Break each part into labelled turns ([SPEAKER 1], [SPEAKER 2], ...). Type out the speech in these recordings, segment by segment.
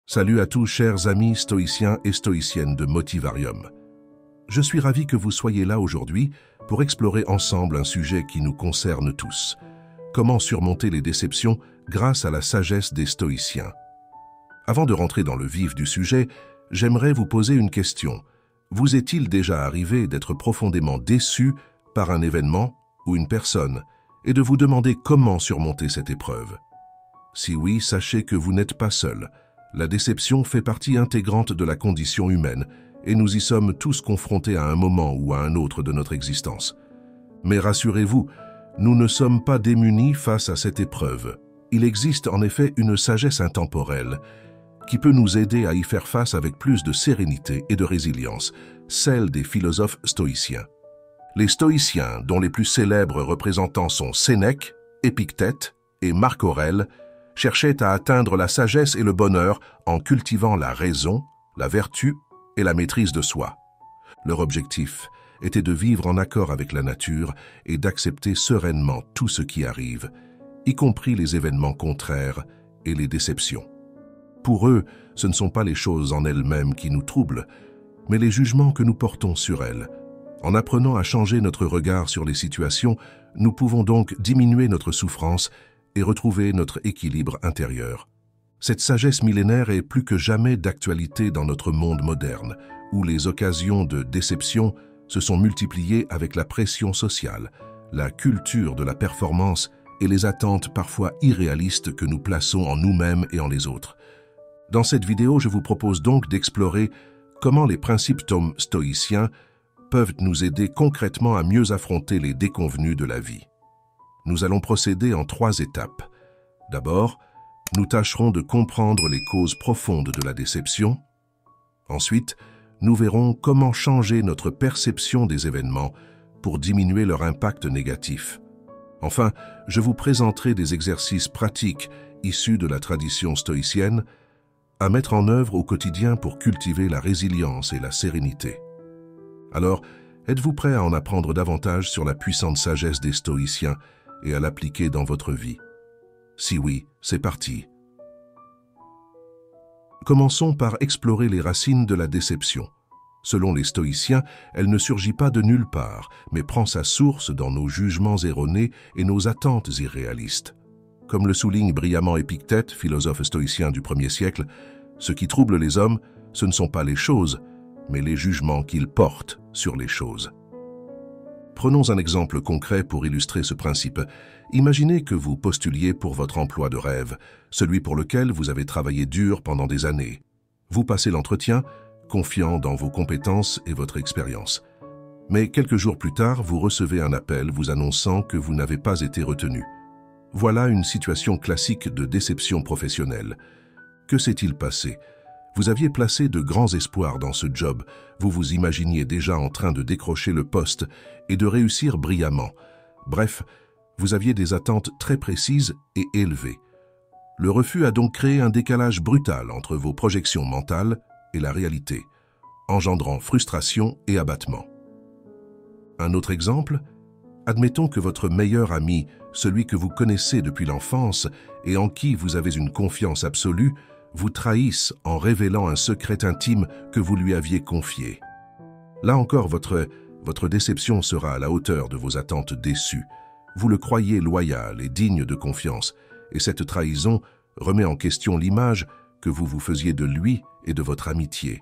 [SPEAKER 1] Salut à tous chers amis stoïciens et stoïciennes de Motivarium. Je suis ravi que vous soyez là aujourd'hui pour explorer ensemble un sujet qui nous concerne tous. Comment surmonter les déceptions grâce à la sagesse des stoïciens. Avant de rentrer dans le vif du sujet, j'aimerais vous poser une question. Vous est-il déjà arrivé d'être profondément déçu par un événement ou une personne et de vous demander comment surmonter cette épreuve? Si oui, sachez que vous n'êtes pas seul. La déception fait partie intégrante de la condition humaine et nous y sommes tous confrontés à un moment ou à un autre de notre existence. Mais rassurez-vous, nous ne sommes pas démunis face à cette épreuve. Il existe en effet une sagesse intemporelle qui peut nous aider à y faire face avec plus de sérénité et de résilience, celle des philosophes stoïciens. Les stoïciens, dont les plus célèbres représentants sont Sénèque, Épictète et Marc Aurèle, cherchaient à atteindre la sagesse et le bonheur en cultivant la raison, la vertu et la maîtrise de soi. Leur objectif était de vivre en accord avec la nature et d'accepter sereinement tout ce qui arrive, y compris les événements contraires et les déceptions. Pour eux, ce ne sont pas les choses en elles-mêmes qui nous troublent, mais les jugements que nous portons sur elles. En apprenant à changer notre regard sur les situations, nous pouvons donc diminuer notre souffrance et retrouver notre équilibre intérieur. Cette sagesse millénaire est plus que jamais d'actualité dans notre monde moderne, où les occasions de déception se sont multipliées avec la pression sociale, la culture de la performance et les attentes parfois irréalistes que nous plaçons en nous-mêmes et en les autres. Dans cette vidéo, je vous propose donc d'explorer comment les principes stoïciens peuvent nous aider concrètement à mieux affronter les déconvenues de la vie. Nous allons procéder en 3 étapes. D'abord, nous tâcherons de comprendre les causes profondes de la déception. Ensuite, nous verrons comment changer notre perception des événements pour diminuer leur impact négatif. Enfin, je vous présenterai des exercices pratiques issus de la tradition stoïcienne à mettre en œuvre au quotidien pour cultiver la résilience et la sérénité. Alors, êtes-vous prêt à en apprendre davantage sur la puissante sagesse des stoïciens et à l'appliquer dans votre vie? Si oui, c'est parti. Commençons par explorer les racines de la déception. Selon les stoïciens, elle ne surgit pas de nulle part, mais prend sa source dans nos jugements erronés et nos attentes irréalistes. Comme le souligne brillamment Épictète, philosophe stoïcien du 1er siècle, ce qui trouble les hommes, ce ne sont pas les choses, mais les jugements qu'ils portent sur les choses. Prenons un exemple concret pour illustrer ce principe. Imaginez que vous postuliez pour votre emploi de rêve, celui pour lequel vous avez travaillé dur pendant des années. Vous passez l'entretien, confiant dans vos compétences et votre expérience. Mais quelques jours plus tard, vous recevez un appel vous annonçant que vous n'avez pas été retenu. Voilà une situation classique de déception professionnelle. Que s'est-il passé ? Vous aviez placé de grands espoirs dans ce job, vous vous imaginiez déjà en train de décrocher le poste et de réussir brillamment. Bref, vous aviez des attentes très précises et élevées. Le refus a donc créé un décalage brutal entre vos projections mentales et la réalité, engendrant frustration et abattement. Un autre exemple ? Admettons que votre meilleur ami, celui que vous connaissez depuis l'enfance et en qui vous avez une confiance absolue, vous trahisse en révélant un secret intime que vous lui aviez confié. Là encore, votre déception sera à la hauteur de vos attentes déçues. Vous le croyez loyal et digne de confiance, et cette trahison remet en question l'image que vous vous faisiez de lui et de votre amitié.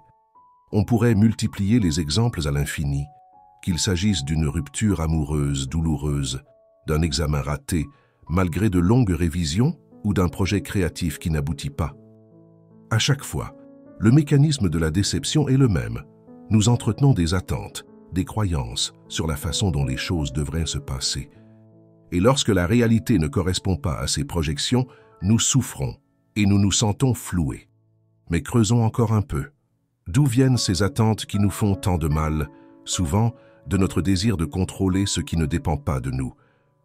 [SPEAKER 1] On pourrait multiplier les exemples à l'infini, qu'il s'agisse d'une rupture amoureuse douloureuse, d'un examen raté, malgré de longues révisions, ou d'un projet créatif qui n'aboutit pas. À chaque fois, le mécanisme de la déception est le même. Nous entretenons des attentes, des croyances sur la façon dont les choses devraient se passer. Et lorsque la réalité ne correspond pas à ces projections, nous souffrons et nous nous sentons floués. Mais creusons encore un peu. D'où viennent ces attentes qui nous font tant de mal? Souvent, de notre désir de contrôler ce qui ne dépend pas de nous.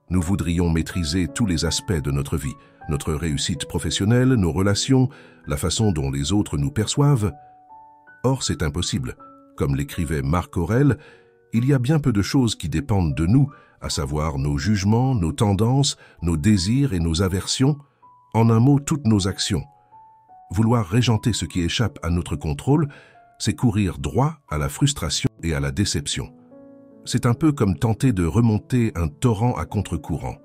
[SPEAKER 1] Nous voudrions maîtriser tous les aspects de notre vie, notre réussite professionnelle, nos relations, la façon dont les autres nous perçoivent. Or, c'est impossible. Comme l'écrivait Marc Aurèle, il y a bien peu de choses qui dépendent de nous, à savoir nos jugements, nos tendances, nos désirs et nos aversions, en un mot, toutes nos actions. Vouloir régenter ce qui échappe à notre contrôle, c'est courir droit à la frustration et à la déception. C'est un peu comme tenter de remonter un torrent à contre-courant.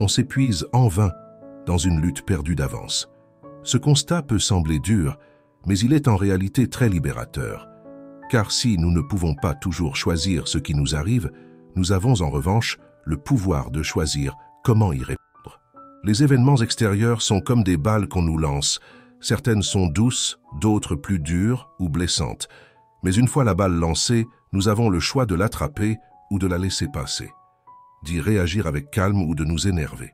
[SPEAKER 1] On s'épuise en vain dans une lutte perdue d'avance. Ce constat peut sembler dur, mais il est en réalité très libérateur. Car si nous ne pouvons pas toujours choisir ce qui nous arrive, nous avons en revanche le pouvoir de choisir comment y répondre. Les événements extérieurs sont comme des balles qu'on nous lance. Certaines sont douces, d'autres plus dures ou blessantes. Mais une fois la balle lancée, nous avons le choix de l'attraper ou de la laisser passer, d'y réagir avec calme ou de nous énerver.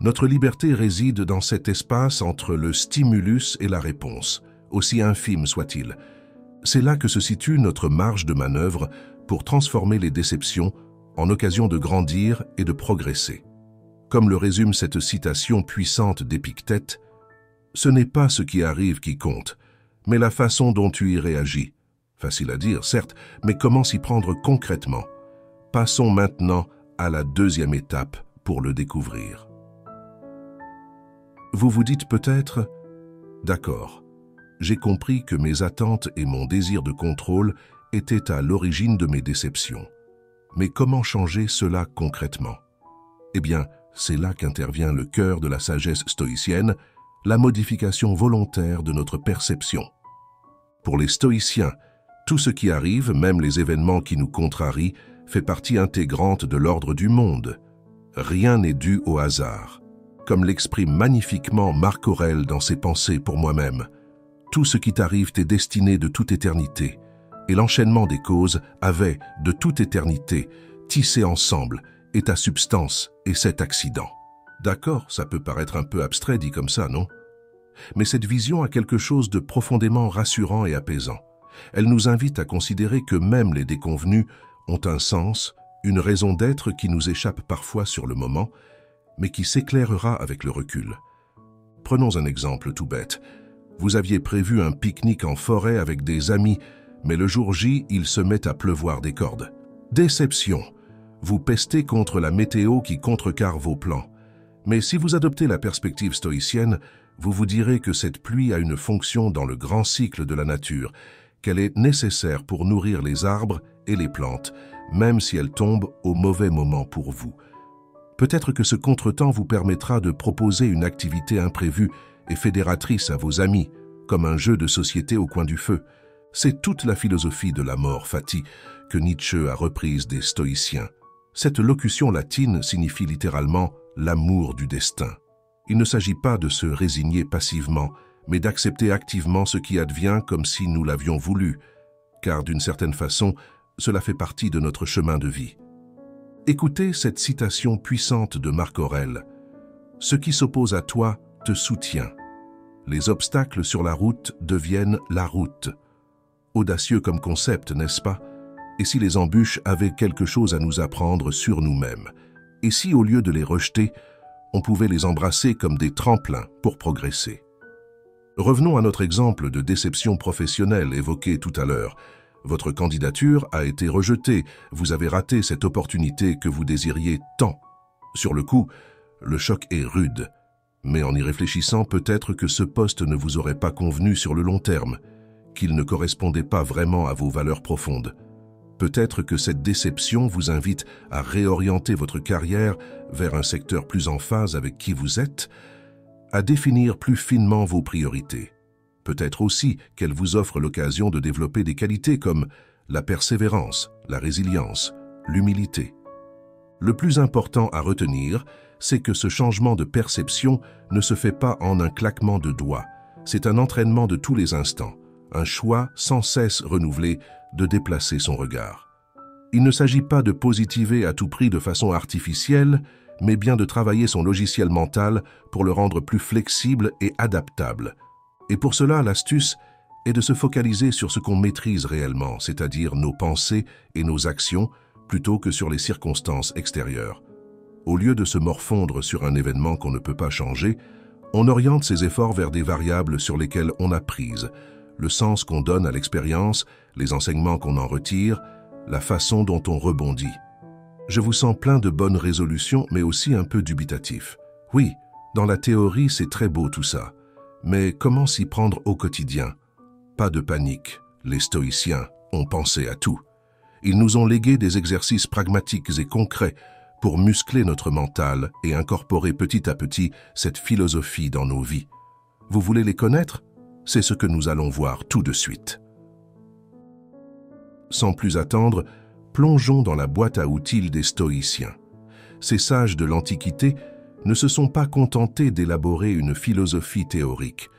[SPEAKER 1] Notre liberté réside dans cet espace entre le stimulus et la réponse, aussi infime soit-il. C'est là que se situe notre marge de manœuvre pour transformer les déceptions en occasion de grandir et de progresser. Comme le résume cette citation puissante d'Épictète, « Ce n'est pas ce qui arrive qui compte, mais la façon dont tu y réagis. » Facile à dire, certes, mais comment s'y prendre concrètement? Passons maintenant à la deuxième étape pour le découvrir. Vous vous dites peut-être « D'accord, j'ai compris que mes attentes et mon désir de contrôle étaient à l'origine de mes déceptions. Mais comment changer cela concrètement? » Eh bien, c'est là qu'intervient le cœur de la sagesse stoïcienne, la modification volontaire de notre perception. Pour les stoïciens, tout ce qui arrive, même les événements qui nous contrarient, fait partie intégrante de l'ordre du monde. Rien n'est dû au hasard. Comme l'exprime magnifiquement Marc Aurèle dans ses Pensées pour moi-même, tout ce qui t'arrive t'est destiné de toute éternité, et l'enchaînement des causes avait, de toute éternité, tissé ensemble, et ta substance et cet accident. D'accord, ça peut paraître un peu abstrait dit comme ça, non? Mais cette vision a quelque chose de profondément rassurant et apaisant. Elle nous invite à considérer que même les déconvenus ont un sens, une raison d'être qui nous échappe parfois sur le moment, mais qui s'éclairera avec le recul. Prenons un exemple tout bête. Vous aviez prévu un pique-nique en forêt avec des amis, mais le jour J, il se met à pleuvoir des cordes. Déception. Vous pestez contre la météo qui contrecarre vos plans. Mais si vous adoptez la perspective stoïcienne, vous vous direz que cette pluie a une fonction dans le grand cycle de la nature, qu'elle est nécessaire pour nourrir les arbres et les plantes, même si elle tombe au mauvais moment pour vous. Peut-être que ce contretemps vous permettra de proposer une activité imprévue et fédératrice à vos amis, comme un jeu de société au coin du feu. C'est toute la philosophie de l'amor fati que Nietzsche a reprise des stoïciens. Cette locution latine signifie littéralement « l'amour du destin ». Il ne s'agit pas de se résigner passivement, mais d'accepter activement ce qui advient comme si nous l'avions voulu, car d'une certaine façon, cela fait partie de notre chemin de vie. Écoutez cette citation puissante de Marc Aurèle. « Ce qui s'oppose à toi te soutient. Les obstacles sur la route deviennent la route. » Audacieux comme concept, n'est-ce pas? Et si les embûches avaient quelque chose à nous apprendre sur nous-mêmes? Et si, au lieu de les rejeter, on pouvait les embrasser comme des tremplins pour progresser? Revenons à notre exemple de déception professionnelle évoqué tout à l'heure. Votre candidature a été rejetée, vous avez raté cette opportunité que vous désiriez tant. Sur le coup, le choc est rude. Mais en y réfléchissant, peut-être que ce poste ne vous aurait pas convenu sur le long terme, qu'il ne correspondait pas vraiment à vos valeurs profondes. Peut-être que cette déception vous invite à réorienter votre carrière vers un secteur plus en phase avec qui vous êtes, à définir plus finement vos priorités. Peut-être aussi qu'elle vous offre l'occasion de développer des qualités comme la persévérance, la résilience, l'humilité. Le plus important à retenir, c'est que ce changement de perception ne se fait pas en un claquement de doigts. C'est un entraînement de tous les instants, un choix sans cesse renouvelé de déplacer son regard. Il ne s'agit pas de positiver à tout prix de façon artificielle, mais bien de travailler son logiciel mental pour le rendre plus flexible et adaptable. Et pour cela, l'astuce est de se focaliser sur ce qu'on maîtrise réellement, c'est-à-dire nos pensées et nos actions, plutôt que sur les circonstances extérieures. Au lieu de se morfondre sur un événement qu'on ne peut pas changer, on oriente ses efforts vers des variables sur lesquelles on a prise, le sens qu'on donne à l'expérience, les enseignements qu'on en retire, la façon dont on rebondit. Je vous sens plein de bonnes résolutions, mais aussi un peu dubitatif. Oui, dans la théorie, c'est très beau tout ça. Mais comment s'y prendre au quotidien? Pas de panique, les stoïciens ont pensé à tout. Ils nous ont légué des exercices pragmatiques et concrets pour muscler notre mental et incorporer petit à petit cette philosophie dans nos vies. Vous voulez les connaître? C'est ce que nous allons voir tout de suite. Sans plus attendre, plongeons dans la boîte à outils des stoïciens. Ces sages de l'Antiquité ne se sont pas contentés d'élaborer une philosophie théorique.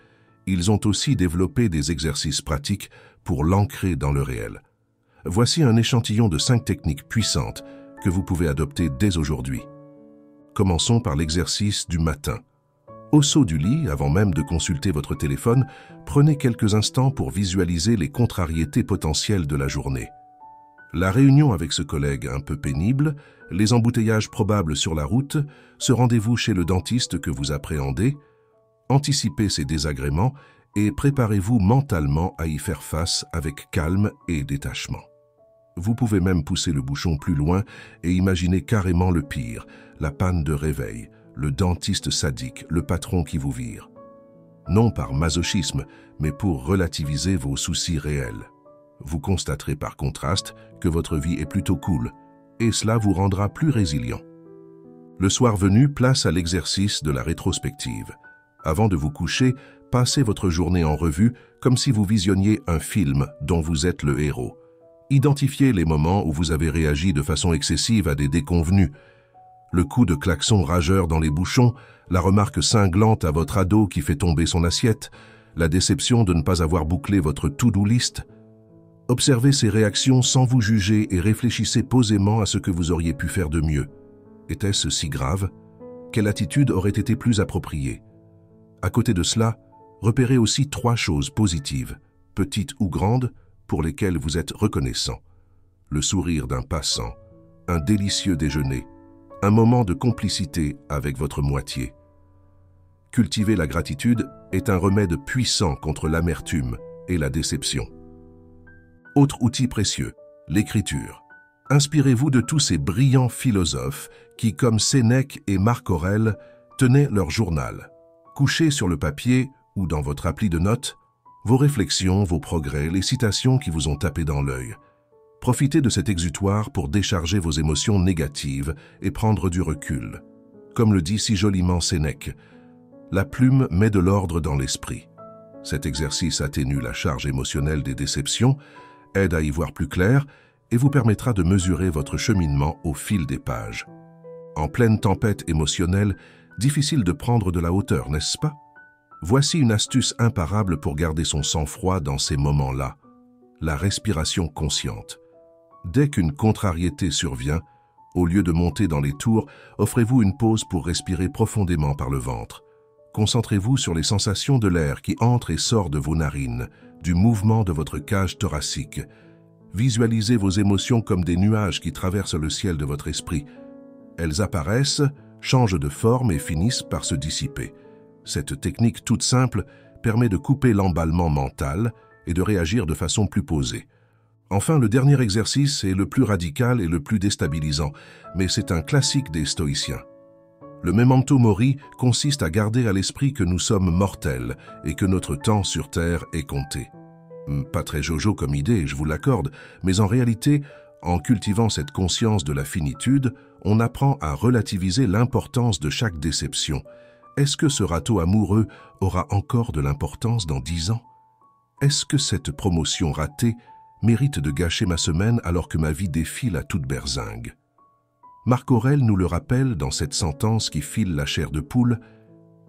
[SPEAKER 1] Ils ont aussi développé des exercices pratiques pour l'ancrer dans le réel. Voici un échantillon de 5 techniques puissantes que vous pouvez adopter dès aujourd'hui. Commençons par l'exercice du matin. Au saut du lit, avant même de consulter votre téléphone, prenez quelques instants pour visualiser les contrariétés potentielles de la journée. La réunion avec ce collègue un peu pénible, les embouteillages probables sur la route, ce rendez-vous chez le dentiste que vous appréhendez, anticipez ces désagréments et préparez-vous mentalement à y faire face avec calme et détachement. Vous pouvez même pousser le bouchon plus loin et imaginer carrément le pire, la panne de réveil, le dentiste sadique, le patron qui vous vire. Non par masochisme, mais pour relativiser vos soucis réels. Vous constaterez par contraste que votre vie est plutôt cool, et cela vous rendra plus résilient. Le soir venu, place à l'exercice de la rétrospective. Avant de vous coucher, passez votre journée en revue comme si vous visionniez un film dont vous êtes le héros. Identifiez les moments où vous avez réagi de façon excessive à des déconvenues. Le coup de klaxon rageur dans les bouchons, la remarque cinglante à votre ado qui fait tomber son assiette, la déception de ne pas avoir bouclé votre to-do list. Observez ces réactions sans vous juger et réfléchissez posément à ce que vous auriez pu faire de mieux. Était-ce si grave? Quelle attitude aurait été plus appropriée? À côté de cela, repérez aussi 3 choses positives, petites ou grandes, pour lesquelles vous êtes reconnaissant. Le sourire d'un passant, un délicieux déjeuner, un moment de complicité avec votre moitié. Cultiver la gratitude est un remède puissant contre l'amertume et la déception. Autre outil précieux, l'écriture. Inspirez-vous de tous ces brillants philosophes qui, comme Sénèque et Marc Aurèle, tenaient leur journal. Couchez sur le papier ou dans votre appli de notes vos réflexions, vos progrès, les citations qui vous ont tapé dans l'œil. Profitez de cet exutoire pour décharger vos émotions négatives et prendre du recul. Comme le dit si joliment Sénèque, la plume met de l'ordre dans l'esprit. Cet exercice atténue la charge émotionnelle des déceptions, aide à y voir plus clair et vous permettra de mesurer votre cheminement au fil des pages. En pleine tempête émotionnelle, difficile de prendre de la hauteur, n'est-ce pas? Voici une astuce imparable pour garder son sang-froid dans ces moments-là, la respiration consciente. Dès qu'une contrariété survient, au lieu de monter dans les tours, offrez-vous une pause pour respirer profondément par le ventre. Concentrez-vous sur les sensations de l'air qui entre et sort de vos narines, du mouvement de votre cage thoracique. Visualisez vos émotions comme des nuages qui traversent le ciel de votre esprit. Elles apparaissent, changent de forme et finissent par se dissiper. Cette technique toute simple permet de couper l'emballement mental et de réagir de façon plus posée. Enfin, le dernier exercice est le plus radical et le plus déstabilisant, mais c'est un classique des stoïciens. Le memento mori consiste à garder à l'esprit que nous sommes mortels et que notre temps sur Terre est compté. Pas très jojo comme idée, je vous l'accorde, mais en réalité, en cultivant cette conscience de la finitude, on apprend à relativiser l'importance de chaque déception. Est-ce que ce râteau amoureux aura encore de l'importance dans 10 ans? Est-ce que cette promotion ratée mérite de gâcher ma semaine alors que ma vie défile à toute berzingue? Marc Aurèle nous le rappelle dans cette sentence qui file la chair de poule.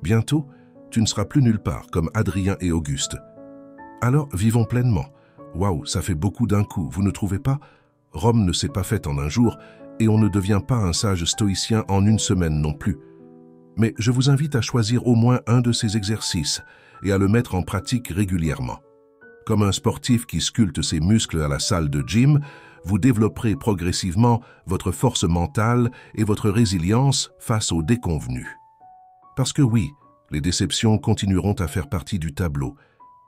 [SPEAKER 1] Bientôt, tu ne seras plus nulle part comme Adrien et Auguste. Alors vivons pleinement. Waouh, ça fait beaucoup d'un coup, vous ne trouvez pas? Rome ne s'est pas faite en un jour et on ne devient pas un sage stoïcien en une semaine non plus. Mais je vous invite à choisir au moins un de ces exercices et à le mettre en pratique régulièrement. Comme un sportif qui sculpte ses muscles à la salle de gym, vous développerez progressivement votre force mentale et votre résilience face aux déconvenus. Parce que oui, les déceptions continueront à faire partie du tableau,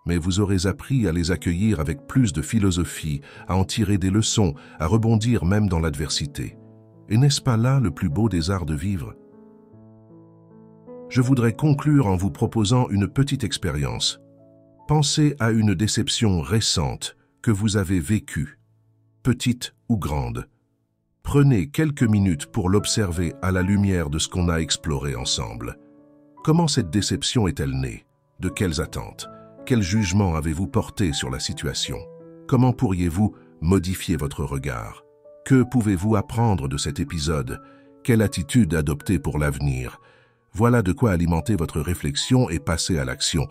[SPEAKER 1] mais vous aurez appris à les accueillir avec plus de philosophie, à en tirer des leçons, à rebondir même dans l'adversité. Et n'est-ce pas là le plus beau des arts de vivre? Je voudrais conclure en vous proposant une petite expérience. Pensez à une déception récente que vous avez vécue, petite ou grande. Prenez quelques minutes pour l'observer à la lumière de ce qu'on a exploré ensemble. Comment cette déception est-elle née? De quelles attentes? Quel jugement avez-vous porté sur la situation? Comment pourriez-vous modifier votre regard? Que pouvez-vous apprendre de cet épisode? Quelle attitude adopter pour l'avenir? Voilà de quoi alimenter votre réflexion et passer à l'action.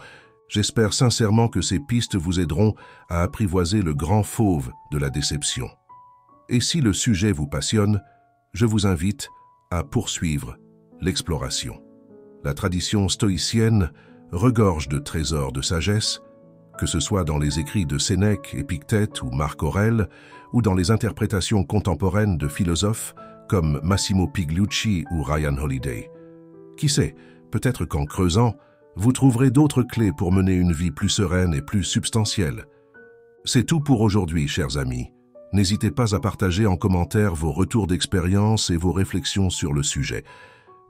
[SPEAKER 1] J'espère sincèrement que ces pistes vous aideront à apprivoiser le grand fauve de la déception. Et si le sujet vous passionne, je vous invite à poursuivre l'exploration. La tradition stoïcienne regorge de trésors de sagesse, que ce soit dans les écrits de Sénèque, Épictète ou Marc Aurèle, ou dans les interprétations contemporaines de philosophes comme Massimo Pigliucci ou Ryan Holiday. Qui sait, peut-être qu'en creusant, vous trouverez d'autres clés pour mener une vie plus sereine et plus substantielle. C'est tout pour aujourd'hui, chers amis. N'hésitez pas à partager en commentaire vos retours d'expérience et vos réflexions sur le sujet.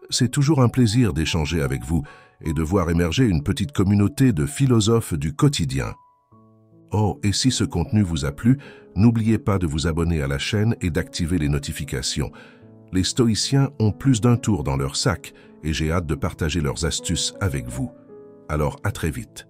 [SPEAKER 1] C'est toujours un plaisir d'échanger avec vous et de voir émerger une petite communauté de philosophes du quotidien. Oh, et si ce contenu vous a plu, n'oubliez pas de vous abonner à la chaîne et d'activer les notifications. Les stoïciens ont plus d'un tour dans leur sac et j'ai hâte de partager leurs astuces avec vous. Alors à très vite.